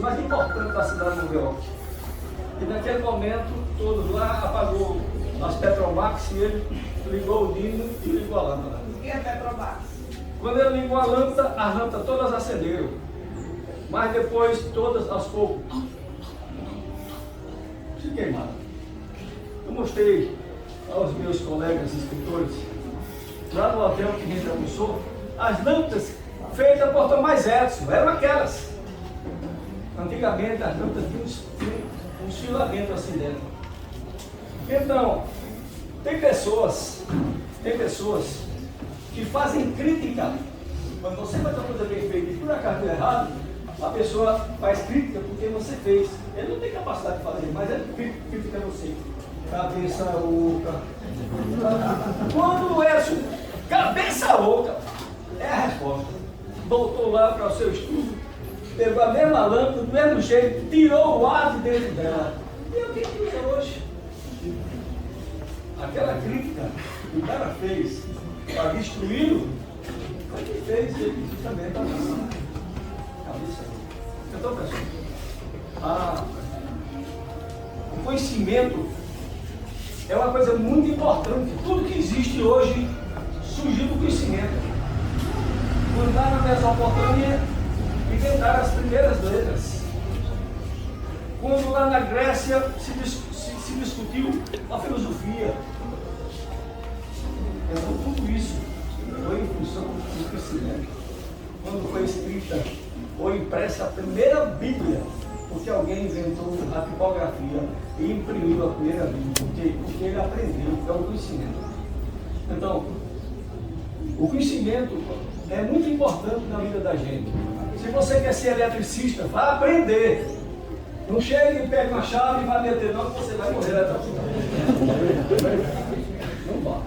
mais importantes da cidade de Nova York. E naquele momento, todos lá apagou as Petromax e ele ligou o dino e ligou a lâmpada. O que é Petromax? Quando ele ligou a lâmpada, as lâmpadas todas acenderam. Mas depois, todas as pouco se queimaram. Eu mostrei aos meus colegas escritores, lá no hotel que a gente almoçou, as lâmpadas feitas por Thomas Edison, eram aquelas. Antigamente as lâmpadas tinham uns filamentos assim dentro. Então, tem pessoas que fazem crítica. Quando você faz uma coisa bem feita e por acaso deu errado, a pessoa faz crítica porque você fez. Ele não tem capacidade de fazer, mas ele critica você. Cabeça oca. Quando o Edson, cabeça oca, é a resposta. Voltou lá para o seu estudo, pegou a mesma lâmpada, do mesmo jeito, tirou o ar de dentro dela. E é o que usa hoje? Aquela crítica que o cara fez para destruí-lo, foi o que fez ele também está na cabeça. Então, pessoal, o conhecimento é uma coisa muito importante. Tudo que existe hoje surgiu do conhecimento. Quando lá na Mesopotâmia inventaram as primeiras letras. Quando lá na Grécia se discutiu a filosofia. Então tudo isso foi em função do conhecimento. Quando foi escrita ou impressa a primeira Bíblia, porque alguém inventou a tipografia e imprimiu a primeira Bíblia, porque ele aprendeu, é o conhecimento. Então, o conhecimento é muito importante na vida da gente. Se você quer ser eletricista, vá aprender. Não chegue e pegue uma chave e vai meter, não, que você vai morrer eletrocutado. Não vá.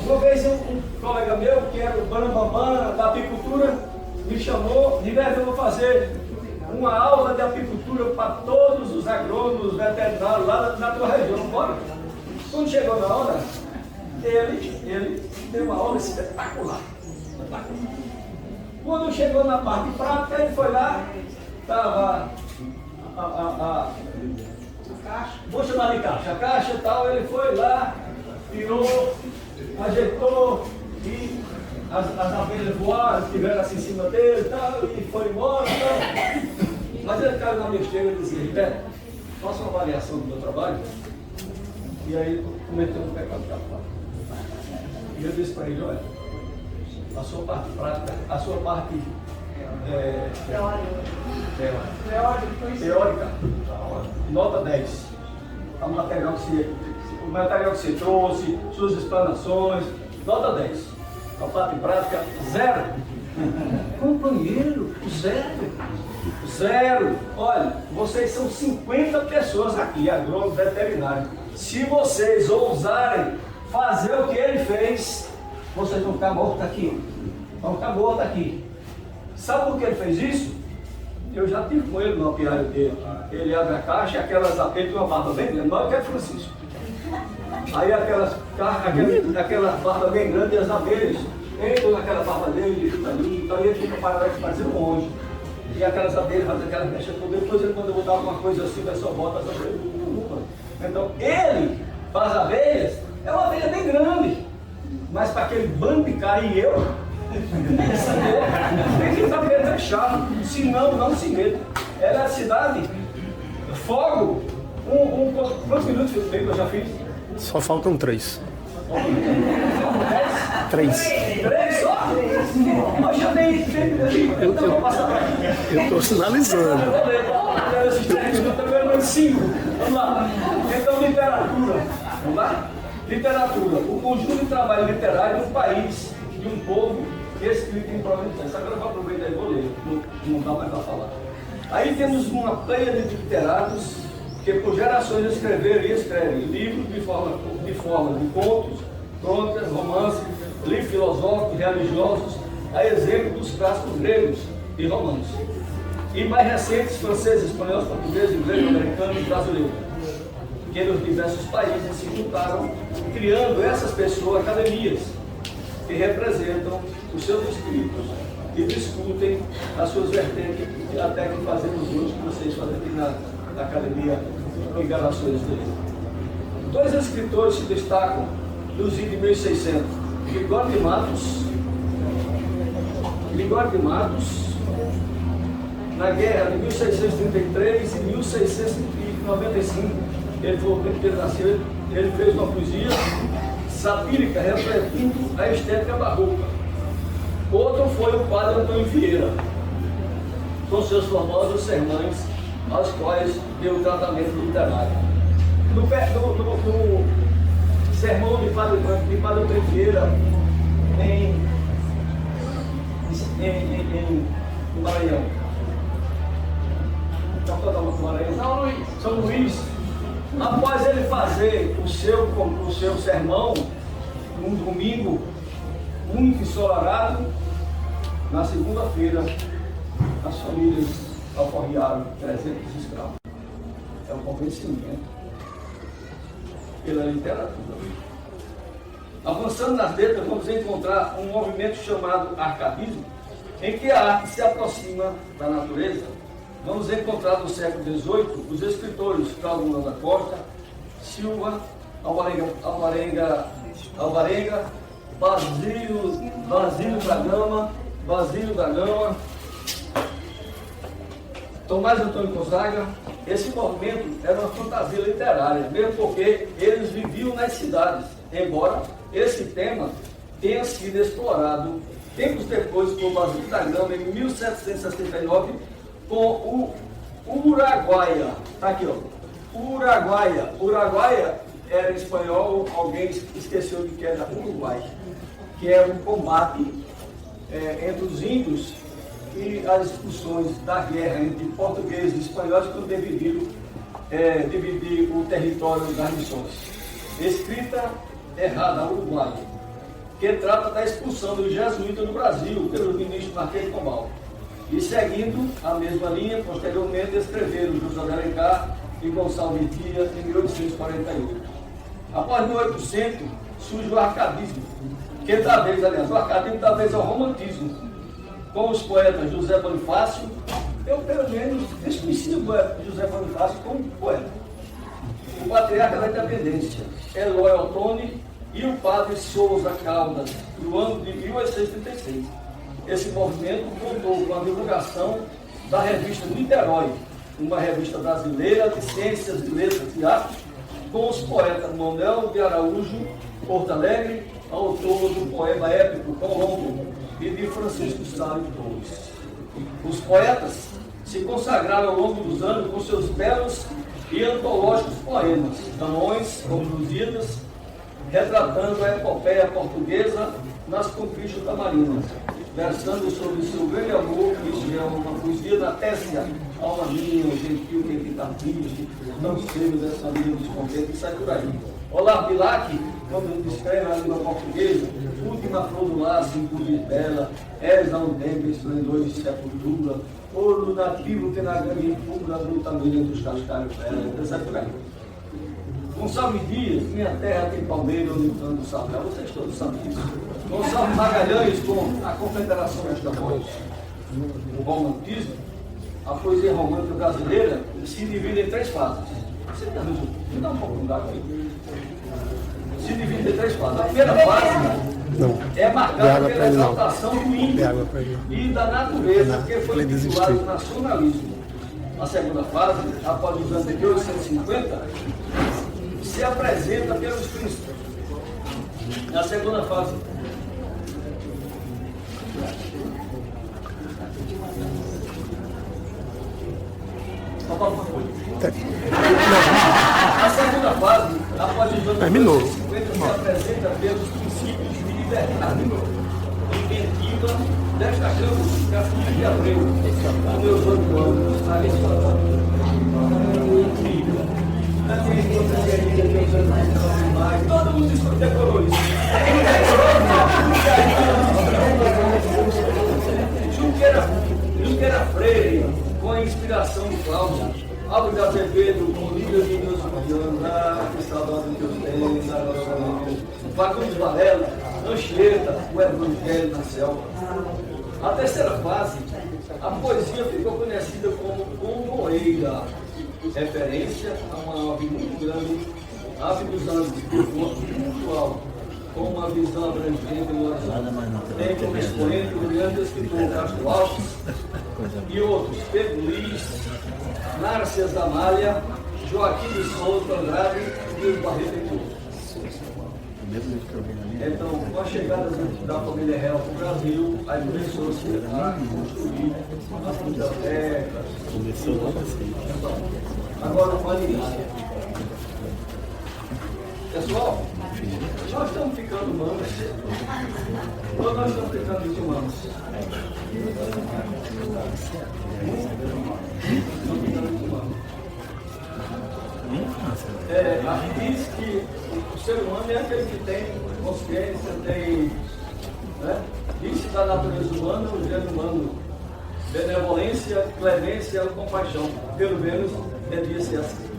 Uma vez um colega meu, que era o Bambambam da apicultura, me chamou, Ribeiro, eu vou fazer uma aula de apicultura para todos os agrônomos, veterinários lá na tua região, bora? Quando chegou na hora, ele deu uma aula espetacular. Quando chegou na parte prática, ele foi lá, estava vou chamar de caixa, a caixa e tal, ele foi lá, tirou, ajeitou e as abelhas voaram, estiveram assim em cima dele e tal, e foi embora e tal. Mas ele caiu na besteira e disse, Ribeiro, faça uma avaliação do meu trabalho. E aí cometeu um pecado capital. E eu disse para ele, olha, a sua parte prática, a sua parte teórica, nota 10. O material que você trouxe, suas explanações, nota 10. A parte prática, 0. Companheiro, 0. Olha, vocês são 50 pessoas aqui, agrônomo, veterinário. Se vocês ousarem fazer o que ele fez, vocês vão ficar mortos aqui. Vão ficar mortos aqui. Sabe por que ele fez isso? Eu já tive com ele no apiário dele. Ele abre a caixa e aquelas abelhas tem uma barba bem grande, maior que a Francisco. Aí aquela barba bem grande e as abelhas entram naquela barba dele, então ele fica parado parecendo um monge. E aquelas abelhas fazem aquela mecha toda. Depois ele, quando eu vou dar alguma coisa assim, vai só bota as abelhas. Então ele, para as abelhas, é uma abelha bem grande. Mas para aquele bando de cara e eu, tem que estar bem fechado. Senão, não se meta. Ela é a cidade, fogo. Quantos minutos que eu já fiz? Só faltam 3. 3 só? Mas já tem. Então vou passar para aqui. Eu estou sinalizando. Eu estou vendo 5. Vamos lá. Então, literatura. Vamos lá? Literatura. O conjunto de trabalho literário do país, de um povo, escrito em providência. Agora eu vou aproveitar e vou ler. Não dá mais para falar. Aí temos uma pleia de literatos que por gerações escreveram e escrevem livros de forma de contos, crônicas, romances, livros filosóficos, religiosos, a exemplo dos clássicos gregos e romanos. E mais recentes, franceses, espanhóis, portugueses, ingleses, americanos e brasileiros, que nos diversos países se juntaram, criando essas pessoas academias, que representam os seus escritos e discutem as suas vertentes, até que fazemos hoje, que vocês fazem aqui na academia, em gravações dele. Dois escritores se destacam nos anos de 1600, Gregório de Matos, na guerra de 1633 e 1695, ele foi o que ele nasceu, ele fez uma poesia satírica refletindo a estética barroca. Outro foi o padre Antônio Vieira, com seus famosos sermões, aos quais deu o tratamento literário. No sermão de padre Antônio Vieira, no Maranhão, São Luís, após ele fazer o seu sermão, num domingo muito ensolarado, na segunda-feira, as famílias alforriaram 300 escravos. É um convencimento pela literatura. Avançando nas letras, vamos encontrar um movimento chamado arcadismo, em que a arte se aproxima da natureza. Vamos encontrar no século XVIII os escritores Cláudio Moura da Costa, Silva, Alvarenga, Basílio da Gama, Tomás Antônio Gonzaga. Esse movimento era uma fantasia literária, mesmo porque eles viviam nas cidades, embora esse tema tenha sido explorado tempos depois por Basílio da Gama, em 1769, com o Uruguaia. Está aqui, ó. Uruguaia era em espanhol, alguém esqueceu de que era Uruguai, que era um combate entre os índios e as discussões da guerra entre portugueses e espanhóis que dividir o território das missões. Escrita errada, Uruguai, que trata da expulsão dos jesuítas do Brasil pelo ministro Marquês de Pombal. E seguindo a mesma linha, posteriormente escreveram José de Alencar e Gonçalves Dias em 1848. Após 1800 surge o arcadismo, que talvez, aliás, o arcadismo talvez é o romantismo, com os poetas José Bonifácio. Eu pelo menos desconheci o José Bonifácio como poeta, o patriarca da independência, Eloy Ottoni e o padre Souza Caldas, no ano de 1836. Esse movimento contou com a divulgação da revista Niterói, uma revista brasileira de ciências e letras e artes, com os poetas Manuel de Araújo Porto Alegre, autor do poema épico Colombo, e de Francisco Salles Torres. Os poetas se consagraram ao longo dos anos com seus belos e antológicos poemas, camões como Lusíadas, retratando a epopeia portuguesa nas conquistas tamarinas, versando sobre seu grande amor, que é uma poesia da Tessia, alma minha, gentil, que está triste, não sei dessa linha dos contentes, e sai por aí. Olavo Bilac, quando descreve a língua portuguesa, última flor do laço, inclusive bela, és a um tempo esplendor de sepultura, ouro nativo que na grande fuga do tamanho dos cascalhos velhos, sai por aí. Gonçalves Dias, minha terra tem palmeira, onde o canto sabe. Vocês todos sabem disso. Gonçalves Magalhães, com a Confederação das Camões, o romantismo, a poesia romântica brasileira se divide em três fases. Você me dá um pouco de água aí. Se divide em três fases. A primeira fase é marcada pela exaltação do índio e da natureza, que foi vinculado ao nacionalismo. A segunda fase, após os anos de 1850, se apresenta pelos príncipes. Na segunda fase, a segunda fase, após os anos 1850, se apresenta pelos princípios de liberdade inventiva, destacando Castilho de Abreu, o meus 8 anos, a legislação. Todo mundo decorou isso. Junqueira Freire, com a inspiração de Cláudio, Álvaro de Azevedo, com Líder de Deus Mariana, que saudade de Deus tem, Fagundes Varela, Anchieta, o Evangelho na Selva. A terceira fase, a poesia ficou conhecida como condoeira, referência a uma ave muito grande, ave dos Andes, muito alto, com uma visão abrangente no horizonte. Tem como expoente o grande escritor Castro Alves e outros, Pedro Luiz, Nárcias da Malha, Joaquim de Souza Andrade e os Barreto e Couto. Então, com a chegada da família real para o Brasil, aí começou-se a construir as bibliotecas. Agora, uma início. Pessoal, nós estamos ficando humanos. Ou nós estamos ficando desumanos? Estamos ficando desumanos. Aqui diz que o ser humano é aquele que tem consciência, tem, né? Isso da natureza humana, o gênero humano, benevolência, clemência, compaixão. Pelo menos devia ser assim.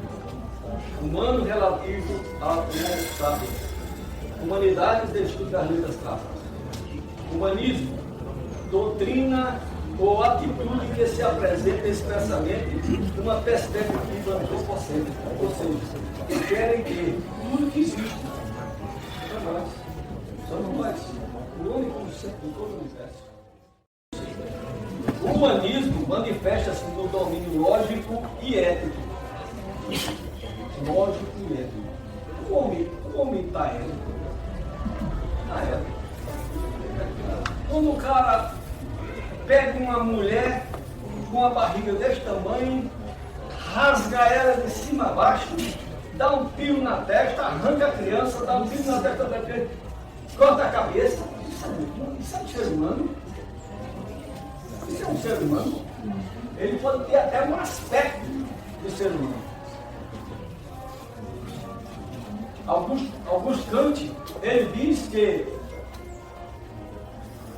Humano relativo à humanidade. Humanidade de estudo das letras clássicas. Humanismo, doutrina ou atitude que se apresenta expressamente numa perspectiva antropocêntrica, ou seja, que querem que tudo que existe é nós, somos nós, o único ser em todo o universo. O humanismo manifesta-se no domínio lógico e ético. Lógico e ético. O homem está ético. Está ético. Quando o cara pega uma mulher com uma barriga desse tamanho, rasga ela de cima a baixo, dá um tiro na testa, arranca a criança, dá um tiro na testa da criança, corta a cabeça. Isso é um ser humano? Isso é um ser humano? Ele pode ter até um aspecto de ser humano. Augusto Kant, ele diz que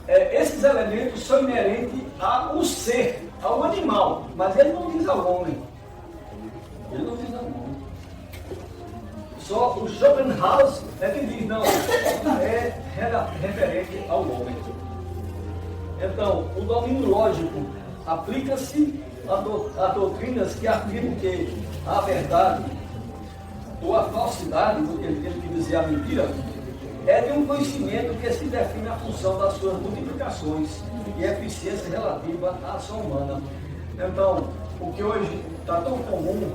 esses elementos são inerentes ao ser, ao animal, mas ele não diz ao homem. Ele não diz ao homem. Só o Schopenhauer é que diz, não, é referente ao homem. Então, o domínio lógico aplica-se a doutrinas que afirmam que a verdade ou a falsidade, do que ele quer dizer a mentira, é de um conhecimento que se define a função das suas multiplicações e eficiência relativa à ação humana. Então, o que hoje está tão comum,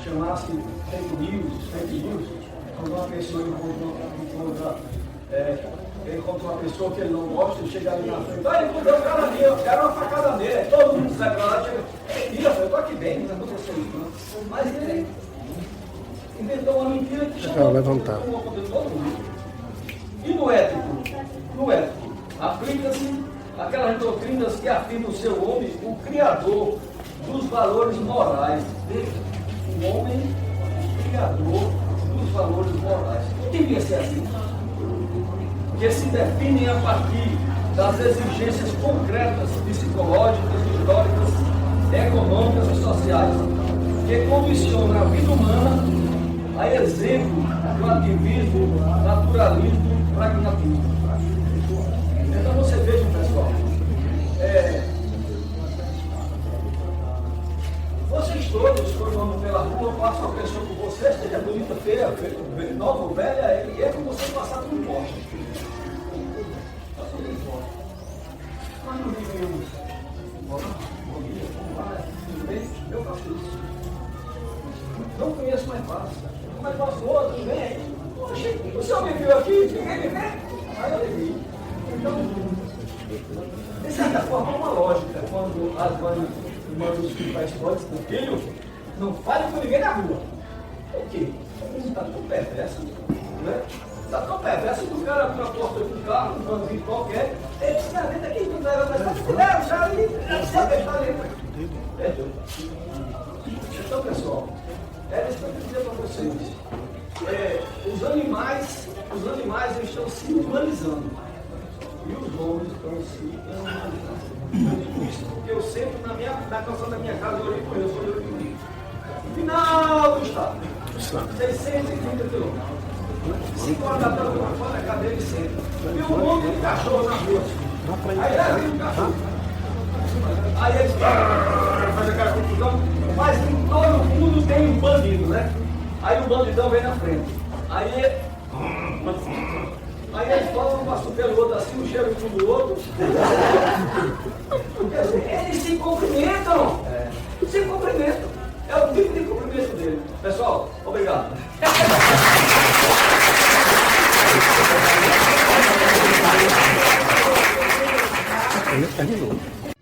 chamar-se fake news, quando uma pessoa encontra uma pessoa que ele não gosta e chega ali na frente, encontrei um cara ali, eu quero uma facada nele, todo mundo sai para lá, chega, mentira, eu estou aqui bem, não aconteceu isso não. Mas ele inventou uma mentira que chamou todo mundo. E no ético, aplica-se aquelas doutrinas que afirmam o seu homem, o criador dos valores morais. O homem, o criador dos valores morais. Não devia ser assim. Que se definem a partir das exigências concretas, psicológicas, históricas, econômicas e sociais, que condicionam a vida humana a exemplo do ativismo, naturalismo, pragmatismo. Então você veja, pessoal, vocês todos, quando vão pela rua, passam uma pessoa com você, seja bonita, feia, nova ou velha, e é como você passar por um poste. Passa por um poste. Mas não vivemos. Bom dia, como vai? Tudo bem? Eu faço isso. Não conheço, mas faço. Mas faço outro, tudo bem? Poxa, o senhor me viu aqui? Ninguém me vê? Aí eu lhe vi. Então, de certa forma, é uma lógica. Quando as mães mandam os filhos para a escola, dizem, filho, não fale com ninguém na rua. O quê? Está tão perverso, né? Está tão perverso que o cara abre a porta do carro, um bandido qualquer, ele diz, não, vem aqui, não leva mais nada, já ali, já deixa ali. Então, pessoal, é isso que eu dizer para vocês. Os animais estão se humanizando e os homens estão se humanizando. Eu digo isso porque eu sempre na calçada da minha casa eu olhei para Deus, eu olhei para mim. Final do estado, 630 quilômetros. 5 horas da tarde eu vou fora da cadeira e sento. Vi um monte de cachorro na rua. Aí lá vem o cachorro. Aí eles faz aquela confusão, mas em todo mundo tem um bandido, né? Aí o bandidão vem na frente. Aí eles falam um passo pelo outro assim, um cheiro um do outro. Eles se cumprimentam. Se cumprimentam. É o tipo de cumprimento dele. Pessoal, obrigado. Ele terminou.